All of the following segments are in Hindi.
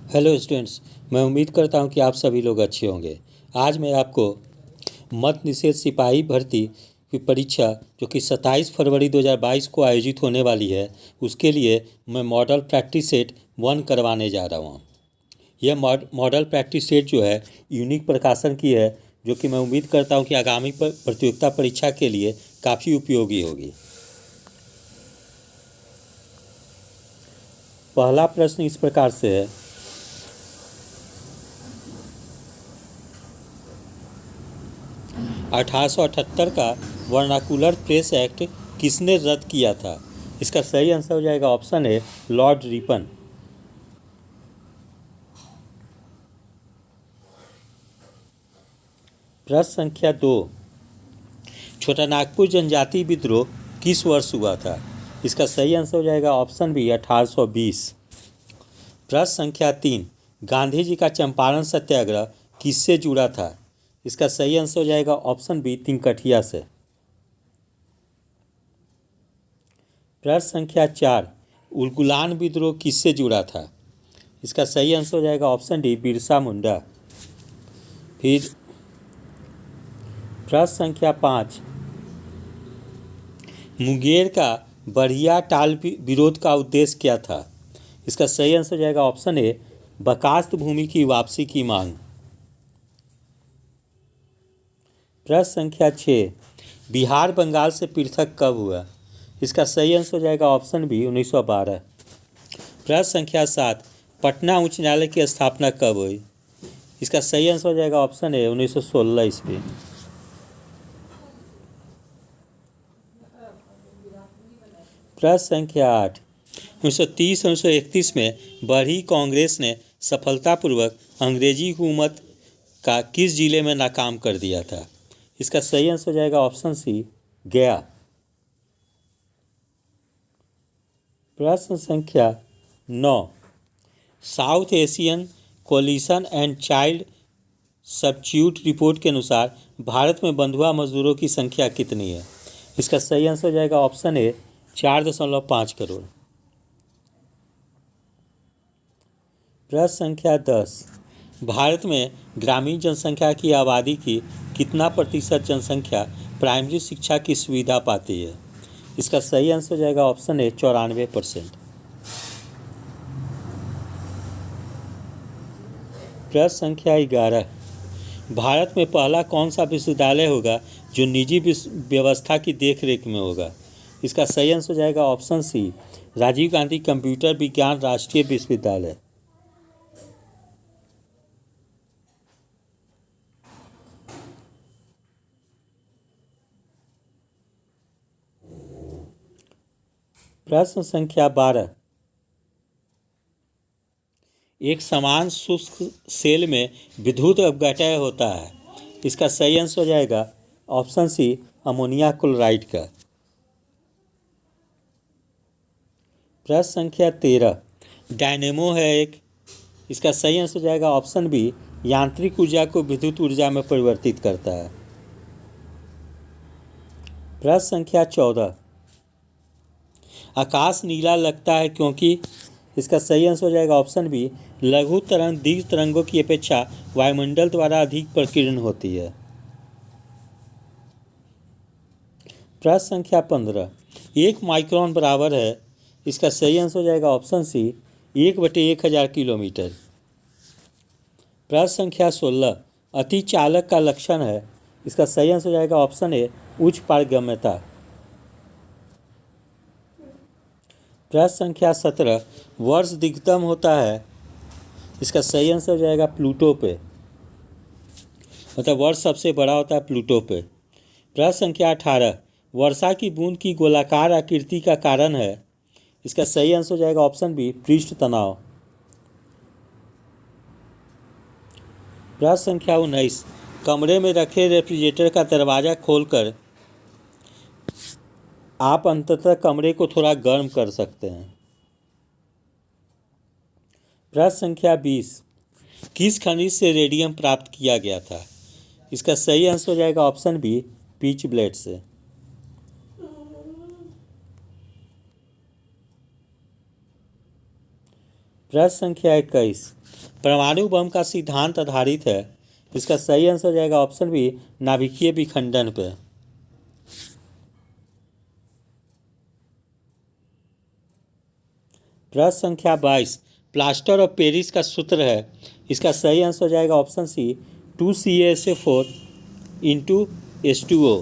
हेलो स्टूडेंट्स, मैं उम्मीद करता हूं कि आप सभी लोग अच्छे होंगे। आज मैं आपको मद्य निषेध सिपाही भर्ती की परीक्षा जो कि 27 फरवरी 2022 को आयोजित होने वाली है, उसके लिए मैं मॉडल प्रैक्टिस सेट 1 करवाने जा रहा हूं। यह मॉडल प्रैक्टिस सेट जो है यूनिक प्रकाशन की है, जो कि मैं उम्मीद करता हूं कि आगामी प्रतियोगिता परीक्षा के लिए काफ़ी उपयोगी होगी। पहला प्रश्न इस प्रकार से है, 1878 का वर्नाकुलर प्रेस एक्ट किसने रद्द किया था? इसका सही आंसर हो जाएगा ऑप्शन ए, लॉर्ड रिपन। प्रश्न संख्या 2, छोटा नागपुर जनजाति विद्रोह किस वर्ष हुआ था? इसका सही आंसर हो जाएगा ऑप्शन बी, 1820। प्रश्न संख्या 3, गांधी जी का चंपारण सत्याग्रह किससे जुड़ा था? इसका सही आंसर हो जाएगा ऑप्शन बी, तिनकठिया से। प्रश्न संख्या 4, उलगुलान विद्रोह किससे जुड़ा था? इसका सही आंसर हो जाएगा ऑप्शन डी, बिरसा मुंडा। फिर प्रश्न संख्या 5, मुंगेर का बढ़िया टाल विरोध का उद्देश्य क्या था? इसका सही आंसर हो जाएगा ऑप्शन ए, बकास्त भूमि की वापसी की मांग। प्रश्न संख्या 6, बिहार बंगाल से पृथक कब हुआ? इसका सही आंसर हो जाएगा ऑप्शन बी, 1912। प्रश्न संख्या 7, पटना उच्च न्यायालय की स्थापना कब हुई? इसका सही आंसर हो जाएगा ऑप्शन ए, 1916 ईस्वी। प्रश्न संख्या 8, 1930-1931 में बरही कांग्रेस ने सफलतापूर्वक अंग्रेजी हुकूमत का किस जिले में नाकाम कर दिया था? इसका सही आंसर हो जाएगा ऑप्शन सी, गया। प्रश्न संख्या 9, South Asian coalition and child substitute report के अनुसार भारत में बंधुआ मजदूरों की संख्या कितनी है? इसका सही आंसर हो जाएगा ऑप्शन ए, 4.5 करोड़। प्रश्न संख्या 10, भारत में ग्रामीण जनसंख्या की आबादी की कितना प्रतिशत जनसंख्या प्राइमरी शिक्षा की सुविधा पाती है? इसका सही आंसर हो जाएगा ऑप्शन ए, 94%। प्रश्न संख्या 11, भारत में पहला कौन सा विश्वविद्यालय होगा जो निजी व्यवस्था की देखरेख में होगा? इसका सही आंसर हो जाएगा option C, Rajiv Gandhi computer विज्ञान राष्ट्रीय विश्वविद्यालय। प्रश्न संख्या 12, एक समान शुष्क सेल में विद्युत अपघटय होता है। इसका सही आंसर हो जाएगा ऑप्शन सी, अमोनिया क्लोराइड का। प्रश्न संख्या 13, डायनेमो है एक। इसका सही आंसर हो जाएगा ऑप्शन बी, यांत्रिक ऊर्जा को विद्युत ऊर्जा में परिवर्तित करता है। प्रश्न संख्या 14, आकाश नीला लगता है क्योंकि? इसका सही आंसर हो जाएगा ऑप्शन बी, लघु तरंग दीर्घ तरंगों की अपेक्षा वायुमंडल द्वारा अधिक प्रकीर्णन होती है। प्रश्न संख्या 15, 1 माइक्रोन बराबर है। इसका सही आंसर हो जाएगा ऑप्शन सी, 1/1000 किलोमीटर। प्रश्न संख्या 16, अति चालक का लक्षण है। इसका सही आंसर हो जाएगा ऑप्शन ए, उच्च पारगम्यता। प्रश्न संख्या 17, वर्ष दिग्गम होता है। इसका सही आंसर हो जाएगा प्लूटो पे, मतलब वर्ष सबसे बड़ा होता है प्लूटो पे। प्रश्न संख्या 18, वर्षा की बूंद की गोलाकार आकृति का कारण है। इसका सही आंसर हो जाएगा ऑप्शन बी, पृष्ठ तनाव। प्रश्न संख्या 19, कमरे में रखे रेफ्रिजरेटर का दरवाज़ा खोलकर आप अंततः कमरे को थोड़ा गर्म कर सकते हैं। प्रश्न संख्या 20, किस खनिज से रेडियम प्राप्त किया गया था? इसका सही आंसर हो जाएगा ऑप्शन बी, पीच ब्लेड से। प्रश्न संख्या 21, परमाणु बम का सिद्धांत आधारित है। इसका सही आंसर हो जाएगा ऑप्शन बी, नाभिकीय विखंडन पे। प्रश्न संख्या 22, प्लास्टर ऑफ पेरिस का सूत्र है। इसका सही आंसर हो जाएगा ऑप्शन सी, 2CaSO4 इंटू H2O।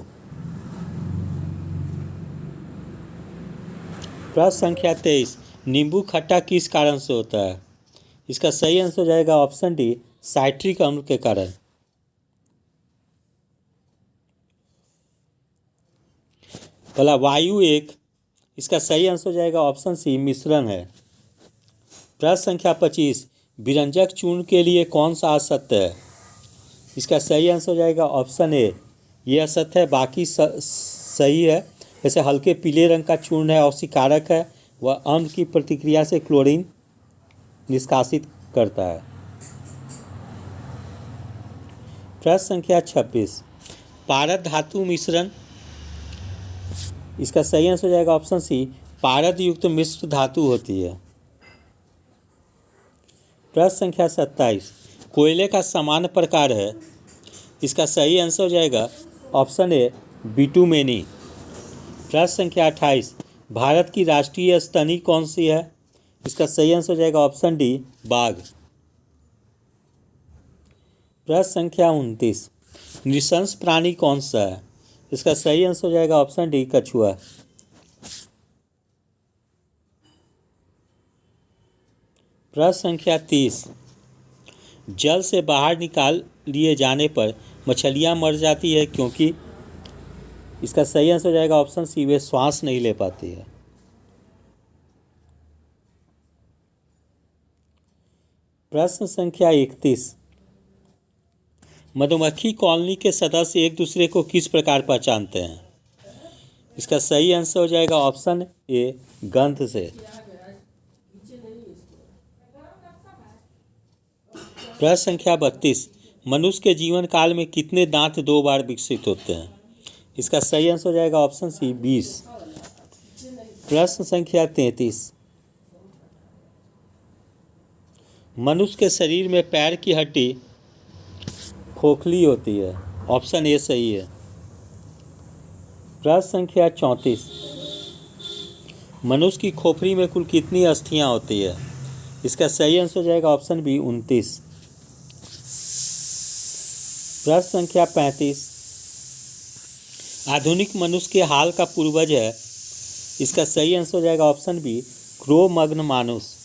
प्रश्न संख्या 23, नींबू खट्टा किस कारण से होता है। इसका सही आंसर हो जाएगा ऑप्शन डी, साइट्रिक अम्ल के कारण। पहला वायु एक, इसका सही आंसर हो जाएगा ऑप्शन सी, मिश्रण है। प्रश्न संख्या 25, विरंजक चूर्ण के लिए कौन सा असत्य है। इसका सही आंसर हो जाएगा ऑप्शन ए, ये असत्य है, बाकी सही है। जैसे हल्के पीले रंग का चूर्ण है, औषधिकारक है, वह अम्ल की प्रतिक्रिया से क्लोरीन निष्कासित करता है। प्रश्न संख्या 26, पारद धातु मिश्रण। इसका सही आंसर हो जाएगा ऑप्शन सी, पारद युक्त मिश्र धातु होती है। प्रश्न संख्या 27, कोयले का सामान्य प्रकार है। इसका सही आंसर हो जाएगा ऑप्शन ए, बिटुमेनी। प्रश्न संख्या 28, भारत की राष्ट्रीय स्तनी कौन सी है। इसका सही आंसर हो जाएगा ऑप्शन डी, बाघ। प्रश्न संख्या 29, नृशंस प्राणी कौन सा है। इसका सही आंसर हो जाएगा ऑप्शन डी, कछुआ। प्रश्न संख्या 30, जल से बाहर निकाल लिए जाने पर मछलियां मर जाती है क्योंकि। इसका सही आंसर हो जाएगा ऑप्शन सी, वे श्वास नहीं ले पाती है। प्रश्न संख्या 31, मधुमक्खी कॉलोनी के सदस्य एक दूसरे को किस प्रकार पहचानते हैं। इसका सही आंसर हो जाएगा ऑप्शन ए, गंध से। प्रश्न संख्या 32, मनुष्य के जीवन काल में कितने दांत 2 बार विकसित होते हैं। इसका सही आंसर हो जाएगा ऑप्शन सी, 20। प्रश्न संख्या 33, मनुष्य के शरीर में पैर की हड्डी खोखली होती है। ऑप्शन ए सही है। प्रश्न संख्या 34, मनुष्य की खोपड़ी में कुल कितनी अस्थियां होती है। इसका सही आंसर हो जाएगा ऑप्शन बी, 29। प्रश्न संख्या 35, आधुनिक मनुष्य के हाल का पूर्वज है। इसका सही आंसर हो जाएगा ऑप्शन बी, क्रो-मग्न मानुस।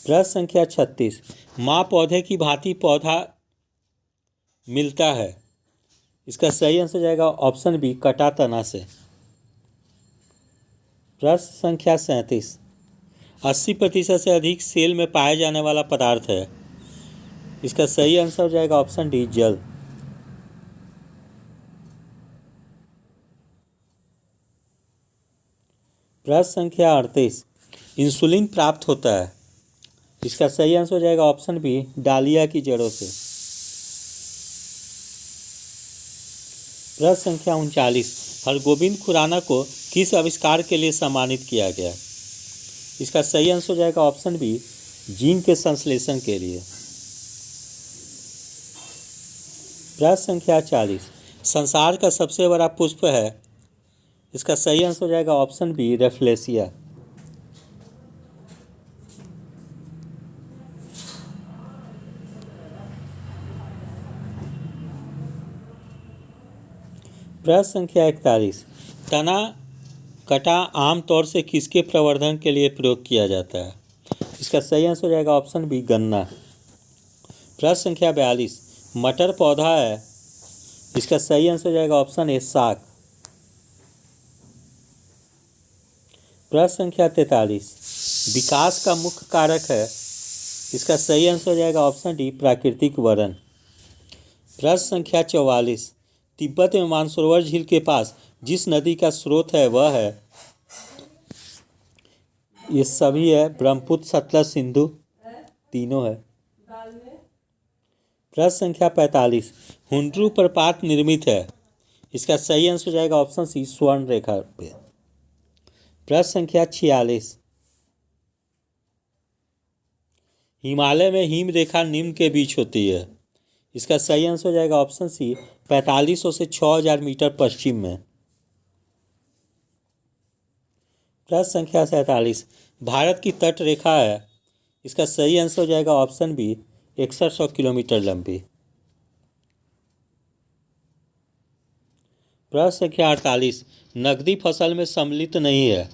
प्रश्न संख्या 36, माँ पौधे की भांति पौधा मिलता है। इसका सही आंसर हो जाएगा ऑप्शन बी, कटा तना से। प्रश्न संख्या 37, 80% से अधिक सेल में पाया जाने वाला पदार्थ है। इसका सही आंसर हो जाएगा ऑप्शन डी, जल। प्रश्न संख्या 38, इंसुलिन प्राप्त होता है। इसका सही आंसर हो जाएगा ऑप्शन बी, डालिया की जड़ों से। प्रश्न संख्या 39, हरगोविंद खुराना को किस आविष्कार के लिए सम्मानित किया गया। इसका सही आंसर हो जाएगा ऑप्शन बी, जीन के संश्लेषण के लिए। प्रश्न संख्या 40, संसार का सबसे बड़ा पुष्प है। इसका सही आंसर हो जाएगा ऑप्शन बी, रेफ्लेशिया। प्रश्न संख्या 41, तना कटा आमतौर से किसके प्रवर्धन के लिए प्रयोग किया जाता है। इसका सही आंसर हो जाएगा ऑप्शन बी, गन्ना। प्रश्न संख्या 42, मटर पौधा है। इसका सही आंसर हो जाएगा ऑप्शन ए, साग। प्रश्न संख्या 43, विकास का मुख्य कारक है। इसका सही आंसर हो जाएगा ऑप्शन डी, प्राकृतिक वरण। प्रश्न संख्या 44, तिब्बत में मानसरोवर झील के पास जिस नदी का स्रोत है वह है। ये सभी है, ब्रह्मपुत्र, सतलज, सिंधु, तीनों है। प्रश्न संख्या 45, हुंड्रू प्रपात निर्मित है। इसका सही आंसर हो जाएगा ऑप्शन सी, स्वर्ण रेखा पे। प्रश्न संख्या 46, हिमालय में हिम रेखा निम्न के बीच होती है। इसका सही आंसर हो जाएगा ऑप्शन सी, 4500 से 6000 मीटर पश्चिम में। प्रश्न संख्या 47, भारत की तट रेखा है। इसका सही आंसर हो जाएगा ऑप्शन बी, 6100 किलोमीटर लंबी। प्रश्न संख्या 48, नकदी फसल में सम्मिलित नहीं है।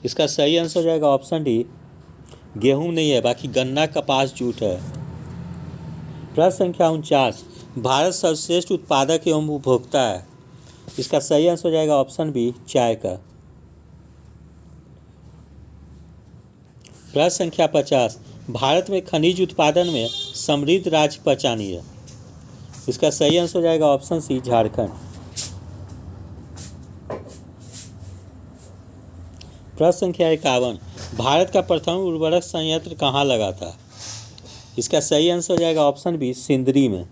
इसका सही आंसर हो जाएगा ऑप्शन डी, गेहूं नहीं है, बाकी गन्ना, कपास, जूट है। प्रश्न संख्या 49, भारत सर्वश्रेष्ठ उत्पादक एवं उपभोक्ता है। इसका सही आंसर हो जाएगा ऑप्शन बी, चाय का। प्रश्न संख्या 50, भारत में खनिज उत्पादन में समृद्ध राज्य पहचानिए है। इसका सही आंसर हो जाएगा ऑप्शन सी, झारखंड। प्रश्न संख्या 51, भारत का प्रथम उर्वरक संयंत्र कहाँ लगा था। इसका सही आंसर हो जाएगा ऑप्शन बी, सिंदरी में।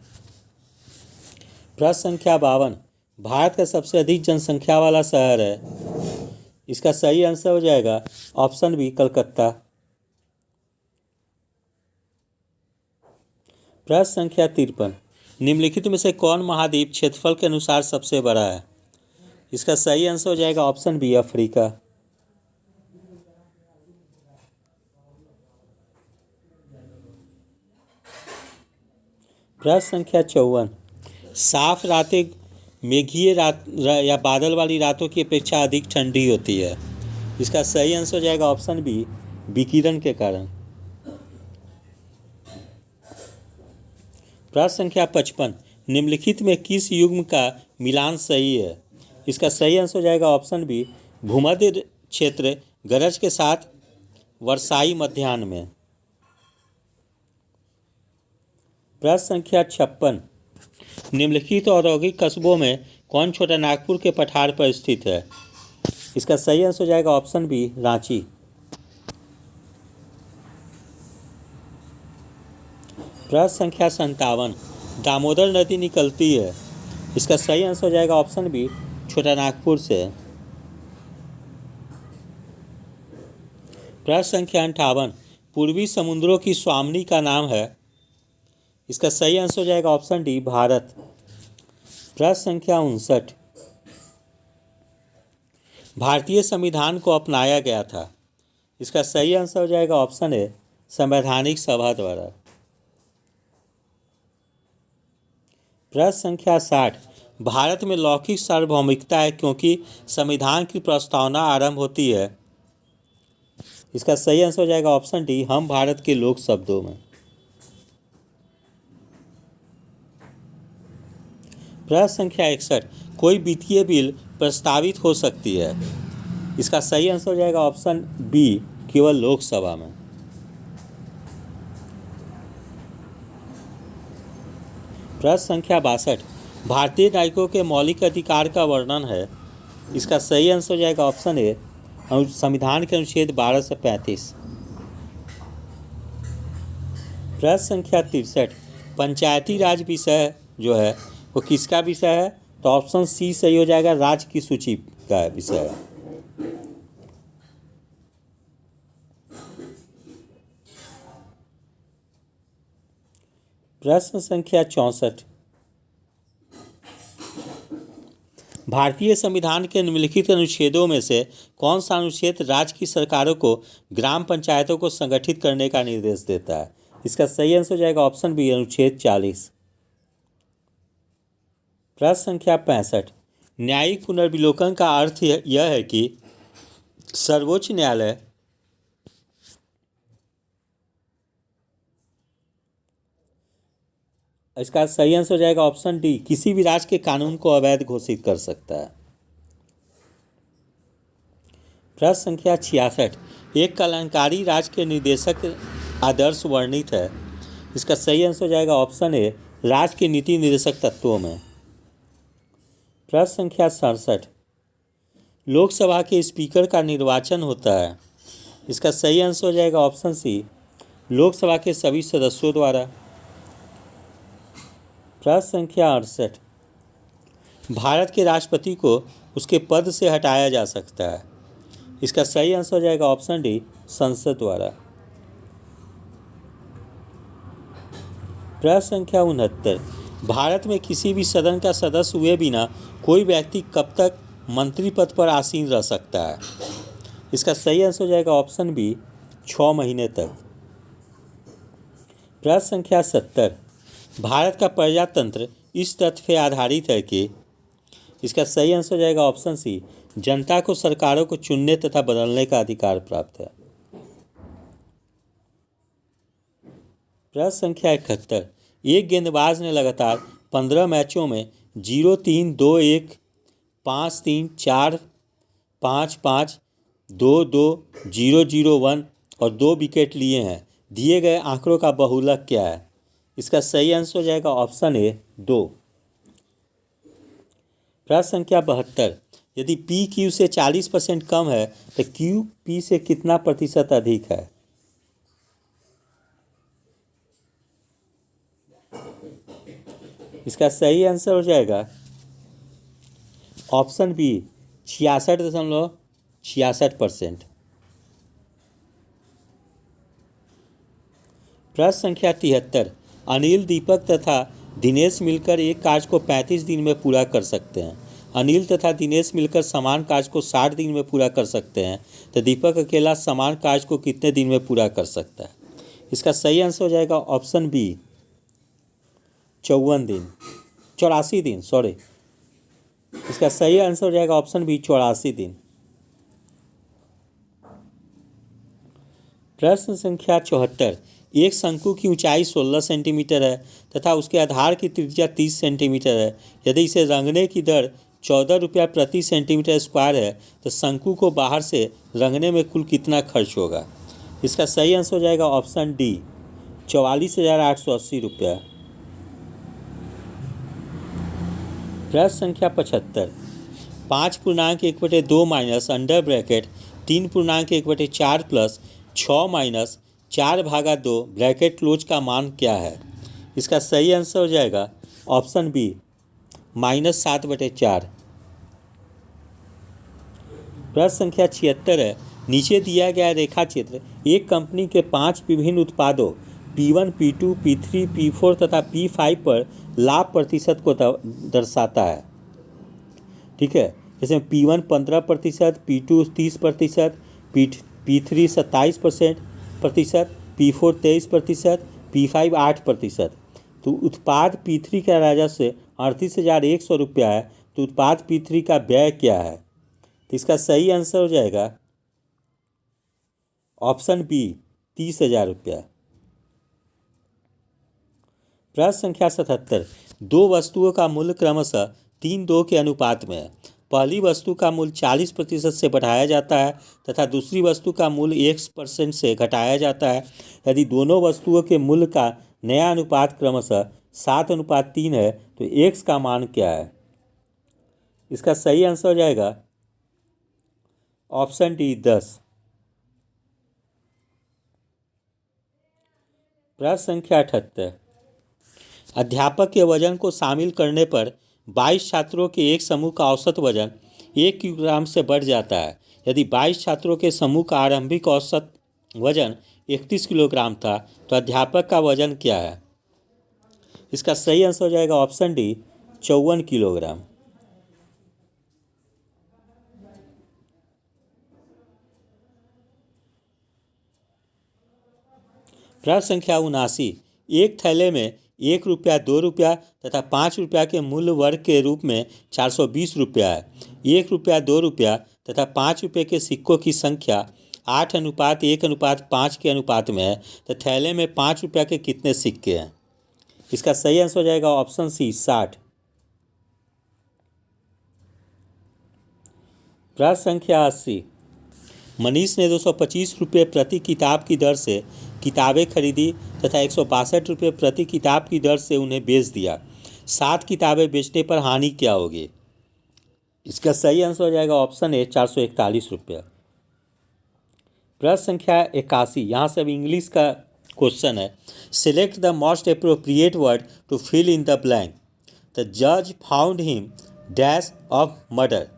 प्रश्न संख्या 52, भारत का सबसे अधिक जनसंख्या वाला शहर है। इसका सही आंसर हो जाएगा ऑप्शन बी, कलकत्ता। प्रश्न संख्या 53, निम्नलिखित में से कौन महाद्वीप क्षेत्रफल के अनुसार सबसे बड़ा है। इसका सही आंसर हो जाएगा ऑप्शन बी, अफ्रीका। प्रश्न संख्या 54, साफ रातें मेघीय रात या बादल वाली रातों की अपेक्षा अधिक ठंडी होती है। इसका सही आंसर हो जाएगा ऑप्शन बी, विकिरण के कारण। प्रश्न संख्या 55, निम्नलिखित में किस युग्म का मिलान सही है। इसका सही आंसर हो जाएगा ऑप्शन बी, भूमध्य क्षेत्र गरज के साथ वर्षाई मध्याह्न में। प्रश्न संख्या 56, निम्नलिखित औद्योगिक कस्बों में कौन छोटा नागपुर के पठार पर स्थित है। इसका सही आंसर हो जाएगा ऑप्शन बी, रांची। प्रश्न संख्या 57, दामोदर नदी निकलती है। इसका सही आंसर हो जाएगा ऑप्शन बी, छोटा नागपुर से। प्रश्न संख्या 58, पूर्वी समुद्रों की स्वामिनी का नाम है। इसका सही आंसर हो जाएगा ऑप्शन डी, भारत। प्रश्न संख्या 59, भारतीय संविधान को अपनाया गया था। इसका सही आंसर हो जाएगा ऑप्शन ए, संवैधानिक सभा द्वारा। प्रश्न संख्या 60, भारत में लौकिक सार्वभौमिकता है क्योंकि संविधान की प्रस्तावना आरंभ होती है। इसका सही आंसर हो जाएगा ऑप्शन डी, हम भारत के लोग शब्दों में। प्रश्न संख्या 61, कोई वित्तीय बिल प्रस्तावित हो सकती है। इसका सही आंसर हो जाएगा ऑप्शन बी, केवल लोकसभा में। प्रश्न संख्या 62, भारतीय नागरिकों के मौलिक अधिकार का वर्णन है। इसका सही आंसर हो जाएगा ऑप्शन ए, संविधान के अनुच्छेद 12 से 35। प्रश्न संख्या 63, पंचायती राज विषय जो है वो किसका विषय है। तो ऑप्शन सी सही हो जाएगा, राज्य की सूची का विषय है। प्रश्न संख्या 64, भारतीय संविधान के निम्नलिखित अनुच्छेदों में से कौन सा अनुच्छेद राज्य की सरकारों को ग्राम पंचायतों को संगठित करने का निर्देश देता है। इसका सही आंसर हो जाएगा ऑप्शन बी, अनुच्छेद 40। प्रश्न संख्या 65, न्यायिक पुनर्विलोकन का अर्थ यह है कि सर्वोच्च न्यायालय इसका सही आंसर हो जाएगा ऑप्शन डी, किसी भी राज्य के कानून को अवैध घोषित कर सकता है। प्रश्न संख्या 66, एक कल्याणकारी राज्य के निर्देशक आदर्श वर्णित है। इसका सही आंसर हो जाएगा ऑप्शन ए, राज्य के नीति निर्देशक तत्वों में। प्रश्न संख्या 67, लोकसभा के स्पीकर का निर्वाचन होता है। इसका सही आंसर हो जाएगा ऑप्शन सी, लोकसभा के सभी सदस्यों द्वारा। प्रश्न संख्या 68, भारत के राष्ट्रपति को उसके पद से हटाया जा सकता है। इसका सही आंसर हो जाएगा ऑप्शन डी, संसद द्वारा। प्रश्न संख्या 69, भारत में किसी भी सदन का सदस्य हुए बिना कोई व्यक्ति कब तक मंत्री पद पर आसीन रह सकता है? इसका सही आंसर हो जाएगा ऑप्शन बी, 6 महीने तक। प्रश्न संख्या 70, भारत का प्रजातंत्र इस तथ्य पर आधारित है कि, इसका सही आंसर हो जाएगा ऑप्शन सी, जनता को सरकारों को चुनने तथा बदलने का अधिकार प्राप्त है। प्रश्न संख्या 71, एक गेंदबाज ने लगातार 15 मैचों में 0-3, 2-1, 5-3, 4-5-5, 2-2, 0-0-1 और 2 विकेट लिए हैं। दिए गए आंकड़ों का बहुलक क्या है? इसका सही आंसर हो जाएगा ऑप्शन ए, 2। प्रश्न संख्या 72, यदि पी क्यू से 40% कम है तो क्यू पी से कितना प्रतिशत अधिक है? इसका सही आंसर हो जाएगा ऑप्शन बी, 66.66%। प्रश्न संख्या 73, अनिल, दीपक तथा दिनेश मिलकर एक कार्य को 35 दिन में पूरा कर सकते हैं। अनिल तथा दिनेश मिलकर समान कार्य को 60 दिन में पूरा कर सकते हैं, तो दीपक अकेला समान कार्य को कितने दिन में पूरा कर सकता है? इसका सही आंसर हो जाएगा ऑप्शन बी, 84 दिन, सॉरी। इसका सही आंसर हो जाएगा ऑप्शन बी, 84 दिन। प्रश्न संख्या 74, एक शंकु की ऊंचाई 16 सेंटीमीटर है तथा उसके आधार की त्रिज्या 30 सेंटीमीटर है। यदि इसे रंगने की दर 14 रुपया प्रति सेंटीमीटर स्क्वायर है तो शंकु को बाहर से रंगने में कुल कितना खर्च होगा? इसका सही आंसर हो जाएगा ऑप्शन डी, 44,880 रुपया। प्रश्न संख्या 75, 5.1/2 minus under bracket 3.1/4 plus 6 minus 4/2 bracket close का मान क्या है? इसका सही आंसर हो जाएगा ऑप्शन बी, -7/4। प्रश्न संख्या 76 है, नीचे दिया गया रेखा चित्र एक कंपनी के 5 विभिन्न उत्पादों P1, P2, P3, P4 तथा P5 पर लाभ प्रतिशत को दर्शाता है। ठीक है, जैसे P1 15%, P2 30%, P3 27%, P4 23%, P5 8%। तो उत्पाद P3 का राजस्व 38,100 रुपया है, तो उत्पाद P3 का व्यय क्या है? तो इसका सही आंसर हो जाएगा ऑप्शन बी, 30,000 रुपया। प्रश्न संख्या 77, दो वस्तुओं का मूल्य क्रमशः 3:2 के अनुपात में है। पहली वस्तु का मूल्य 40% से बढ़ाया जाता है तथा दूसरी वस्तु का मूल्य 1% से घटाया जाता है। यदि दोनों वस्तुओं के मूल्य का नया अनुपात क्रमशः 7:3 है तो x का मान क्या है? इसका सही आंसर हो जाएगा ऑप्शन डी, 10। प्रश्न संख्या 78, अध्यापक के वजन को शामिल करने पर 22 छात्रों के एक समूह का औसत वजन 1 किलोग्राम से बढ़ जाता है। यदि 22 छात्रों के समूह का आरंभिक औसत वजन 31 किलोग्राम था तो अध्यापक का वजन क्या है? इसका सही आंसर हो जाएगा ऑप्शन डी, 54 किलोग्राम। प्रश्न संख्या 79, एक थैले में 1 रुपया, 2 रुपया तथा 5 रुपया के मूल्य वर्ग के रूप में 420 रुपया है। 1 रुपया, 2 रुपया तथा 5 रुपये के सिक्कों की संख्या 8:1:5 के अनुपात में है, तो थैले में 5 रुपया के कितने सिक्के हैं? इसका सही आंसर हो जाएगा ऑप्शन सी, 60। प्रश्न संख्या 80, मनीष ने 225 रुपये प्रति किताब की दर से किताबें खरीदी तथा 162 रुपये प्रति किताब की दर से उन्हें बेच दिया। 7 किताबें बेचने पर हानि क्या होगी? इसका सही आंसर हो जाएगा ऑप्शन ए, 441 रुपया। प्रश्न संख्या 81, यहाँ से अब इंग्लिश का क्वेश्चन है। Select the most appropriate word to fill in the blank. The जज found him dash of murder.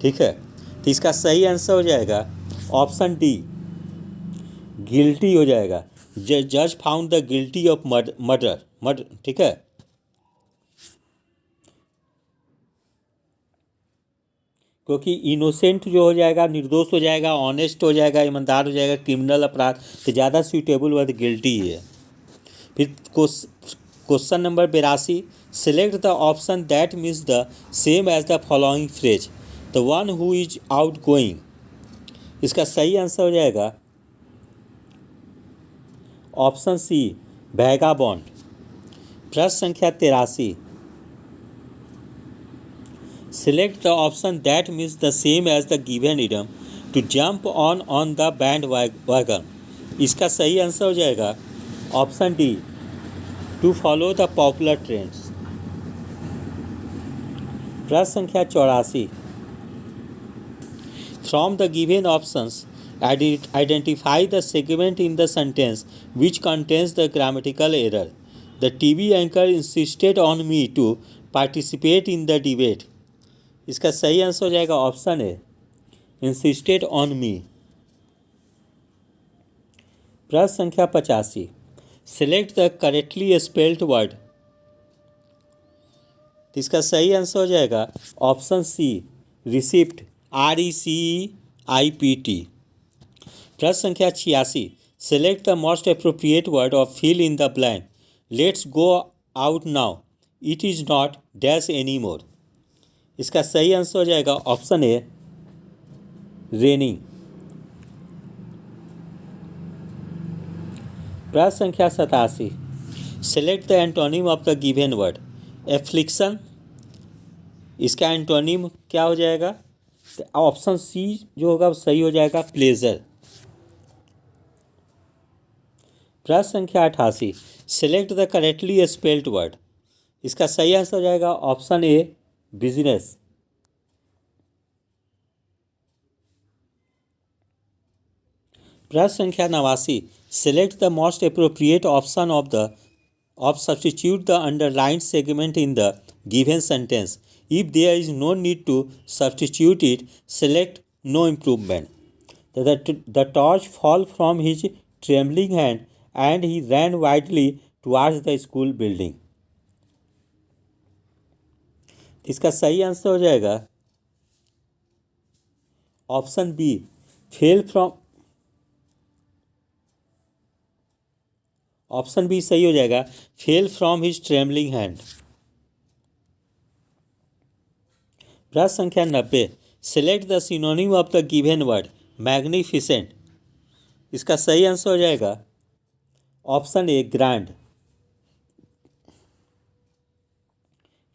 ठीक है, तो इसका सही आंसर हो जाएगा ऑप्शन डी, गिल्टी हो जाएगा। जज found the guilty of murder, ठीक है। क्योंकि इनोसेंट जो हो जाएगा, निर्दोष हो जाएगा, ऑनेस्ट हो जाएगा, ईमानदार हो जाएगा, क्रिमिनल अपराध तो ज़्यादा सूटेबल वर्ड गिल्टी ही है। फिर question number 82, select the option that means the same as the following phrase, the one who is outgoing. इसका सही आंसर हो जाएगा ऑप्शन सी, वैगाबॉन्ड। प्रश्न संख्या 83, select the option that means the same as the given idiom, to jump on the bandwagon. इसका सही आंसर हो जाएगा option D, to follow the popular trends. प्रश्न संख्या 84, from the given options identify the segment in the sentence which contains the grammatical error. The TV anchor insisted on me to participate in the debate. इसका सही आंसर हो जाएगा option A, insisted on me। प्रश्न संख्या 85, select the correctly spelled word। इसका सही आंसर हो जाएगा ऑप्शन सी, रिसिप्ट, RECEIPT। प्रश्न संख्या 86, select the most appropriate word of fill in the blank, let's go out now, it is not dash any more. इसका सही आंसर हो जाएगा ऑप्शन ए, रेनिंग। प्रश्न संख्या 87, select the antonym of the given word, affliction. इसका एंटोनिम क्या हो जाएगा? ऑप्शन सी जो होगा वो सही हो जाएगा, प्लेजर। प्रश्न संख्या 88, select the correctly spelled word. इसका सही आंसर हो जाएगा ऑप्शन ए, बिजनेस। प्रश्न संख्या 89, select the most appropriate option of substitute the underline segment in the given sentence, if there is no need to substitute it, select no improvement. The torch fall from his trembling hand and he ran wildly towards the school building। इसका सही आंसर हो जाएगा option B, fail from. Option B सही हो जाएगा, fail from his trembling hand. प्रश्न संख्या 90, select the synonym of the given word, magnificent. इसका सही आंसर हो जाएगा ऑप्शन ए, ग्रैंड।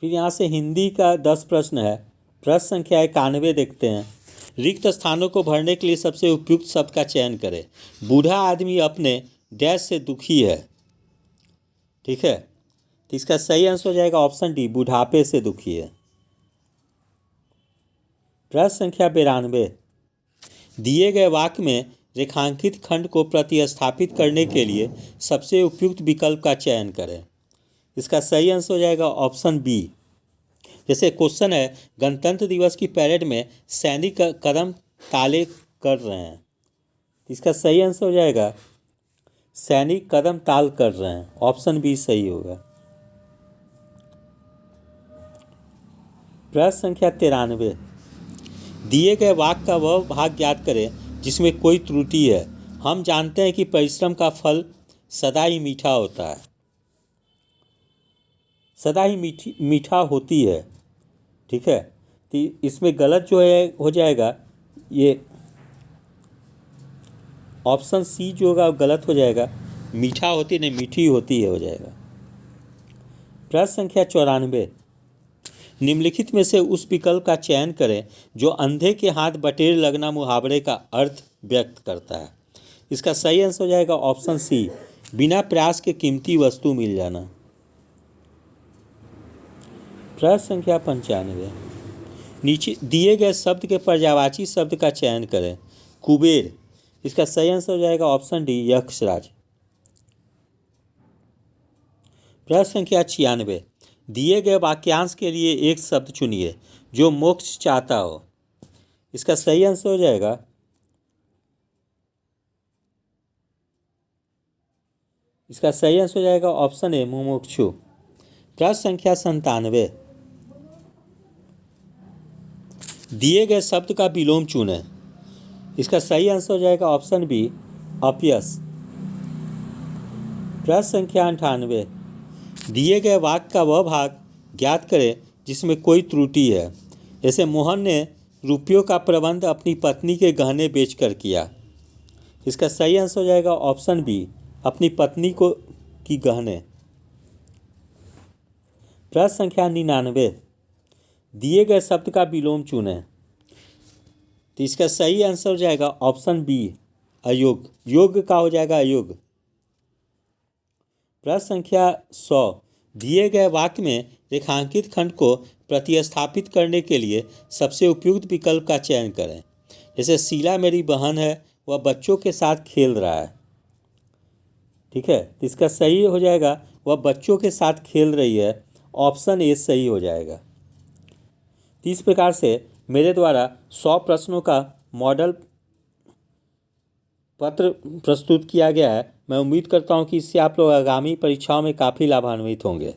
फिर यहाँ से हिंदी का 10 प्रश्न है। प्रश्न संख्या 91 देखते हैं, रिक्त स्थानों को भरने के लिए सबसे उपयुक्त शब्द का चयन करें। बूढ़ा आदमी अपने डैश से दुखी है, ठीक है, तो इसका सही आंसर हो जाएगा ऑप्शन डी, बुढ़ापे से दुखी है। प्रश्न संख्या 92, दिए गए वाक्य में रेखांकित खंड को प्रतिस्थापित करने के लिए सबसे उपयुक्त विकल्प का चयन करें। इसका सही आंसर हो जाएगा ऑप्शन बी। जैसे क्वेश्चन है, गणतंत्र दिवस की परेड में सैनिक कदम ताले कर रहे हैं, इसका सही आंसर हो जाएगा सैनिक कदम ताल कर रहे हैं, ऑप्शन बी सही होगा। प्रश्न संख्या 93, दिए गए वाक्य का वह भाग ज्ञात करें जिसमें कोई त्रुटि है। हम जानते हैं कि परिश्रम का फल सदा ही मीठा होता है, सदा ही मीठा होती है, ठीक है, तो इसमें गलत जो है हो जाएगा ये ऑप्शन सी जो होगा गलत हो जाएगा, मीठा होती नहीं मीठी होती है हो जाएगा। प्रश्न संख्या 94, निम्नलिखित में से उस विकल्प का चयन करें जो अंधे के हाथ बटेर लगना मुहावरे का अर्थ व्यक्त करता है। इसका सही आंसर हो जाएगा ऑप्शन सी, बिना प्रयास के कीमती वस्तु मिल जाना। प्रश्न संख्या 95, नीचे दिए गए शब्द के पर्यायवाची शब्द का चयन करें। कुबेर, इसका सही आंसर हो जाएगा ऑप्शन डी, यक्षराज। प्रश्न संख्या 96, दिए गए वाक्यांश के लिए एक शब्द चुनिए जो मोक्ष चाहता हो। इसका सही आंसर हो जाएगा इसका सही आंसर हो जाएगा ऑप्शन ए मुमुक्षु। प्रश्न संख्या 97, दिए गए शब्द का विलोम चुनें। इसका सही आंसर हो जाएगा ऑप्शन बी अपयश। प्रश्न संख्या 98, दिए गए वाक्य का वह भाग ज्ञात करें जिसमें कोई त्रुटि है। जैसे मोहन ने रुपयों का प्रबंध अपनी पत्नी के गहने बेचकर किया। इसका सही आंसर हो जाएगा ऑप्शन बी अपनी पत्नी को की गहने। प्रश्न संख्या 99, दिए गए शब्द का विलोम चुनें। तो इसका सही आंसर हो जाएगा ऑप्शन बी अयोग। योग का हो जाएगा अयोग। प्रश्न संख्या 100, दिए गए वाक्य में रेखांकित खंड को प्रतिस्थापित करने के लिए सबसे उपयुक्त विकल्प का चयन करें। जैसे शीला मेरी बहन है, वह बच्चों के साथ खेल रहा है। ठीक है, तो इसका सही हो जाएगा वह बच्चों के साथ खेल रही है, ऑप्शन ए सही हो जाएगा। इस प्रकार से मेरे द्वारा 100 प्रश्नों का मॉडल पत्र प्रस्तुत किया गया है। मैं उम्मीद करता हूं कि इससे आप लोग आगामी परीक्षाओं में काफ़ी लाभान्वित होंगे।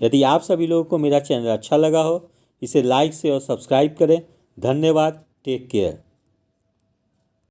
यदि आप सभी लोगों को मेरा चैनल अच्छा लगा हो, इसे लाइक से और सब्सक्राइब करें। धन्यवाद। Take care.